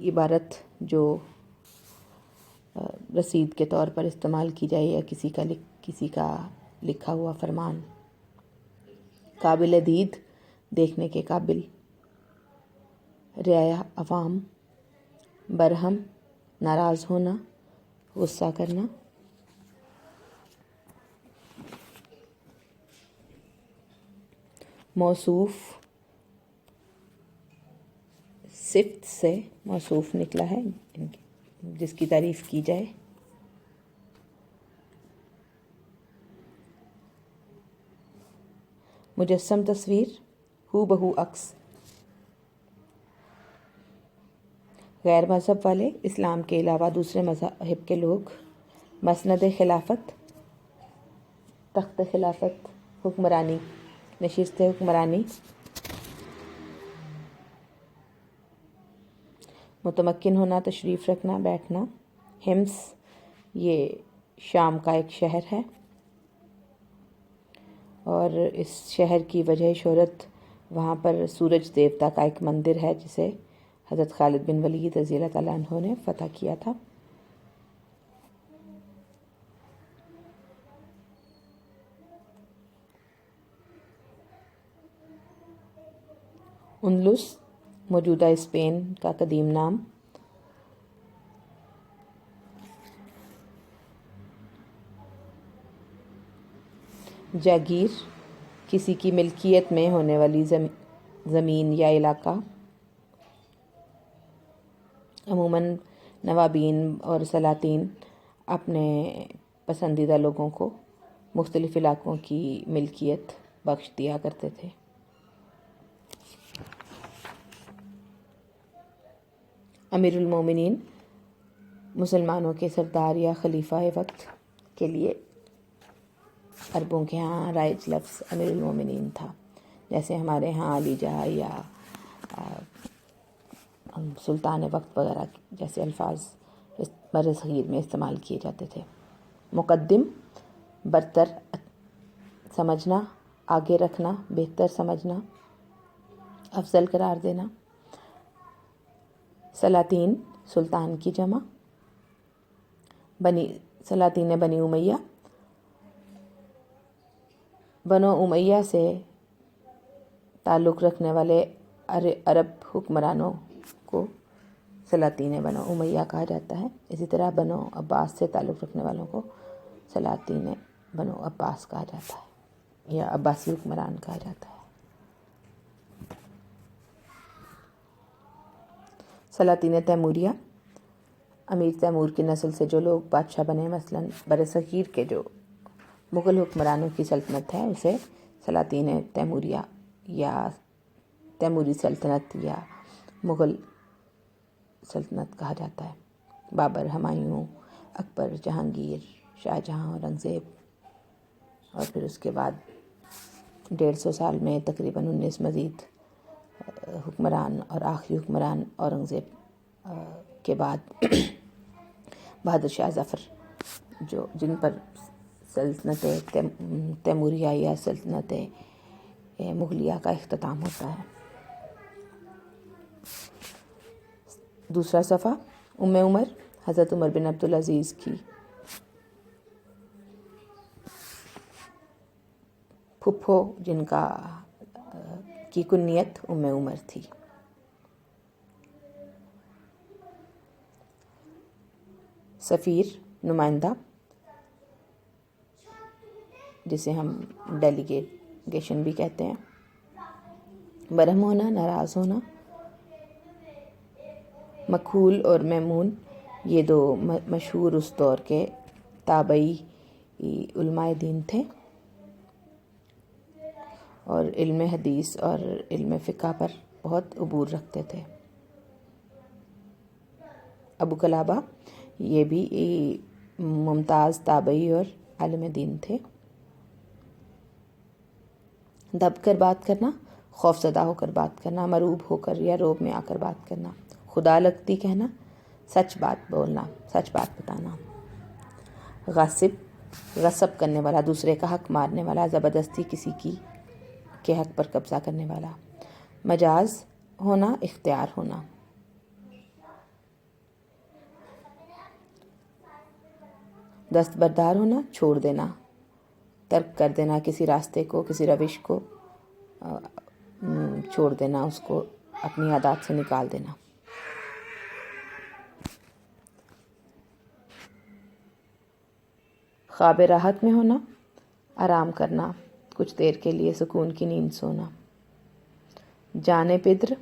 عبارت جو رسید کے طور پر استعمال کی جائے یا کسی کا لکھا ہوا فرمان. قابل دید دیکھنے کے قابل. رعایا عوام. برہم ناراض ہونا، غصہ کرنا. موصوف صفت سے موصوف نکلا ہے جس کی تعریف کی جائے. مجسم تصویر، ہو بہو عکس. غیر مذہب والے، اسلام کے علاوہ دوسرے مذاہب کے لوگ. مسند خلافت، تخت خلافت، حکمرانی، نشست حکمرانی. متمکن ہونا، تشریف رکھنا، بیٹھنا. حمص یہ شام کا ایک شہر ہے اور اس شہر کی وجہ شہرت وہاں پر سورج دیوتا کا ایک مندر ہے جسے حضرت خالد بن ولید رضی اللہ تعالیٰ عنہ نے فتح کیا تھا. اندلس موجودہ اسپین کا قدیم نام. جاگیر کسی کی ملکیت میں ہونے والی زمین یا علاقہ. عموماً نوابین اور سلاطین اپنے پسندیدہ لوگوں کو مختلف علاقوں کی ملکیت بخش دیا کرتے تھے. امیر المومنین مسلمانوں کے سردار یا خلیفہ وقت کے لیے عربوں کے ہاں رائج لفظ امیر المومنین تھا، جیسے ہمارے ہاں علی جہاں یا سلطان وقت وغیرہ جیسے الفاظ بر صغیر میں استعمال کیے جاتے تھے. مقدم برتر سمجھنا، آگے رکھنا، بہتر سمجھنا، افضل قرار دینا. سلاطین سلطان کی جمع. سلاطین بنی امیہ، بنو امیہ سے تعلق رکھنے والے عرب حکمرانوں کو سلاطین بنو امیہ کہا جاتا ہے. اسی طرح بنو عباس سے تعلق رکھنے والوں کو سلاطین بنو عباس کہا جاتا ہے یا عباسی حکمران کہا جاتا ہے. سلاطین تیموریہ امیر تیمور کی نسل سے جو لوگ بادشاہ بنے، مثلا برصغیر کے جو مغل حکمرانوں کی سلطنت ہے اسے سلاطین تیموریہ یا تیموری سلطنت یا مغل سلطنت کہا جاتا ہے. بابر، ہمایوں، اکبر، جہانگیر، شاہ جہاں، اورنگزیب، اور پھر اس کے بعد 150 سال میں تقریباً 19 مزید حکمران، اور آخری حکمران اورنگزیب کے بعد بہادر شاہ ظفر جن پر سلطنت تیموریہ یا سلطنت مغلیہ کا اختتام ہوتا ہے. دوسرا صفحہ عمر حضرت عمر بن عبدالعزیز کی پھپھو جن کی کنیت عمر تھی. سفیر نمائندہ جسے ہم ڈیلیگیشن بھی کہتے ہیں. برہم ہونا، ناراض ہونا. مکحول اور میمون یہ دو مشہور اس دور کے تابعی علماء دین تھے اور علم حدیث اور علم فقہ پر بہت عبور رکھتے تھے. ابو قلابہ یہ بھی ممتاز تابعی اور عالم دین تھے. دب کر بات کرنا، خوف زدہ ہو کر بات کرنا، مرعوب ہو کر یا روب میں آ کر بات کرنا. خدا لگتی کہنا، سچ بات بولنا، سچ بات بتانا. غاصب غصب کرنے والا، دوسرے کا حق مارنے والا، زبردستی کسی کے حق پر قبضہ کرنے والا. مجاز ہونا، اختیار ہونا. دستبردار ہونا، چھوڑ دینا، ترک کر دینا، کسی راستے کو، کسی روش کو چھوڑ دینا، اس کو اپنی عادات سے نکال دینا۔ خواب راحت میں ہونا، آرام کرنا، کچھ دیر کے لیے سکون کی نیند سونا۔ جانے پدر،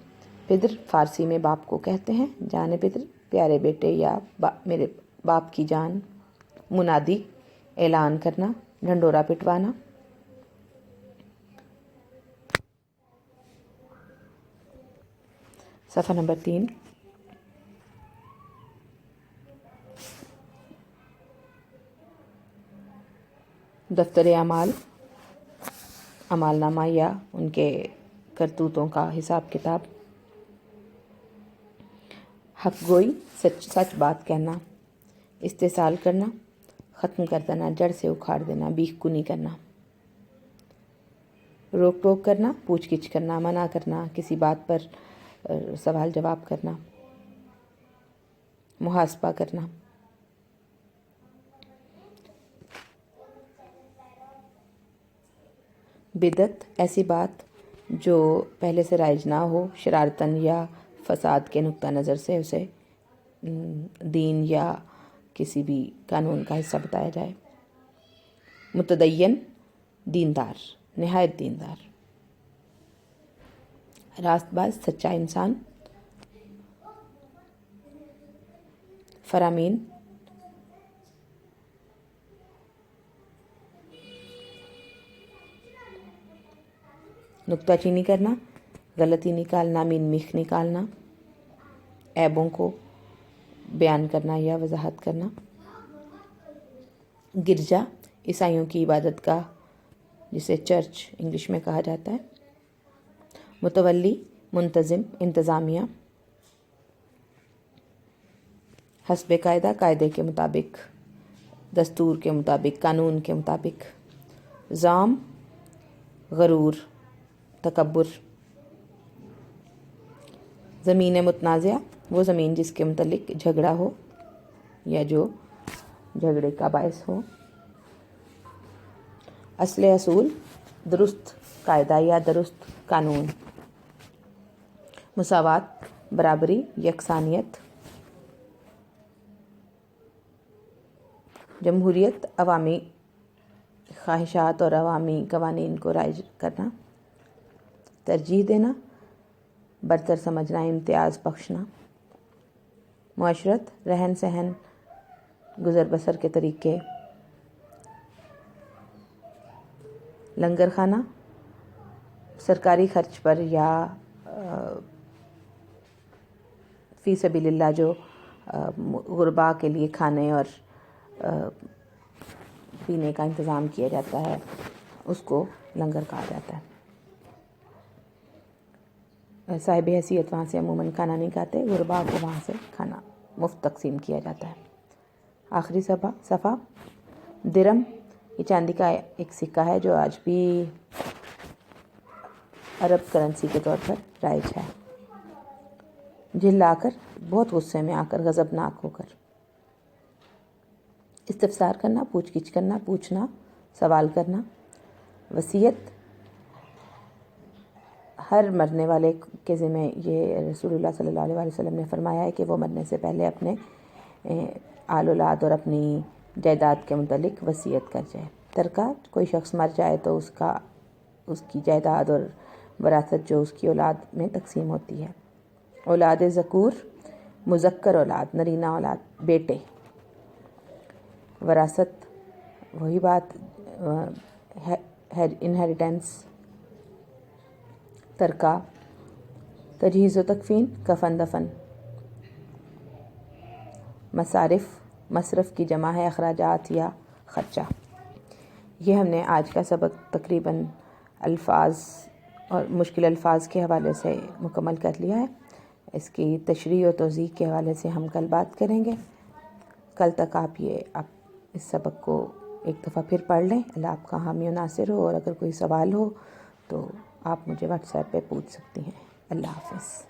پدر فارسی میں باپ کو کہتے ہیں، جانے پدر پیارے بیٹے یا میرے باپ کی جان۔ منادی اعلان کرنا، ڈھنڈورا پٹوانا۔ صفحہ نمبر 3۔ دفتر اعمال، اعمال نامہ یا ان کے کرتوتوں کا حساب کتاب۔ حق گوئی، سچ بات کہنا۔ استحصال کرنا، ختم کر دینا، جڑ سے اکھاڑ دینا، بیخ کنی کرنا۔ روک ٹوک کرنا، پوچھ گچھ کرنا، منع کرنا، کسی بات پر سوال جواب کرنا۔ محاسبہ کرنا۔ بدعت، ایسی بات جو پہلے سے رائج نہ ہو، شرارتاً یا فساد کے نقطہ نظر سے اسے دین یا کسی بھی قانون کا حصہ بتایا جائے۔ متدین، دیندار، نہایت دیندار۔ راست باز، سچا انسان۔ فرامین، نکتہ چینی کرنا، غلطی نکالنا، مین میخ نکالنا، عیبوں کو بیان کرنا یا وضاحت کرنا۔ گرجا، عیسائیوں کی عبادت گاہ جسے چرچ انگلش میں کہا جاتا ہے۔ متولی، منتظم، انتظامیہ۔ حسب قاعدہ، قاعدے کے مطابق، دستور کے مطابق، قانون کے مطابق۔ زعم، غرور، تکبر۔ زمین متنازعہ، وہ زمین جس کے متعلق جھگڑا ہو یا جو جھگڑے کا باعث ہو۔ اصل اصول، درست قاعدہ یا درست قانون۔ مساوات، برابری، یکسانیت۔ جمہوریت، عوامی خواہشات اور عوامی قوانین کو رائج کرنا۔ ترجیح دینا، برتر سمجھنا، امتیاز بخشنا۔ معاشرت، رہن سہن، گزر بسر کے طریقے۔ لنگر خانہ، سرکاری خرچ پر یا فی سبیل اللہ جو غربا کے لیے کھانے اور پینے کا انتظام کیا جاتا ہے اس کو لنگر کہا جاتا ہے۔ صاحب حیثیت وہاں سے عموماً کھانا نہیں کھاتے، غربا کو وہاں سے کھانا مفت تقسیم کیا جاتا ہے۔ آخری صفحہ، درم، یہ چاندی کا ایک سکہ ہے جو آج بھی عرب کرنسی کے طور پر رائج ہے۔ جھلا کر، بہت غصے میں آ کر، غضبناک ہو کر۔ استفسار کرنا، پوچھ گچھ کرنا، پوچھنا، سوال کرنا۔ وصیت، ہر مرنے والے کے ذمہ یہ رسول اللہ صلی اللہ علیہ وسلم نے فرمایا ہے کہ وہ مرنے سے پہلے اپنے آل اولاد اور اپنی جائیداد کے متعلق وصیت کر جائے۔ ترکہ، کوئی شخص مر جائے تو اس کی جائیداد اور وراثت جو اس کی اولاد میں تقسیم ہوتی ہے۔ اولاد ذکور، مذکر اولاد، نرینہ اولاد، بیٹے۔ وراثت، وہی بات، انہیریٹنس۔ ترکہ، تجہیز و تکفین، کفن دفن۔ مصارف، مصرف کی جمع ہے اخراجات یا خرچہ۔ یہ ہم نے آج کا سبق تقریباً الفاظ اور مشکل الفاظ کے حوالے سے مکمل کر لیا ہے۔ اس کی تشریح و توضیح کے حوالے سے ہم کل بات کریں گے۔ کل تک آپ اس سبق کو ایک دفعہ پھر پڑھ لیں۔ اللہ آپ کا حامی و ناصر ہو، اور اگر کوئی سوال ہو تو آپ مجھے واٹس ایپ پہ پوچھ سکتی ہیں۔ اللہ حافظ۔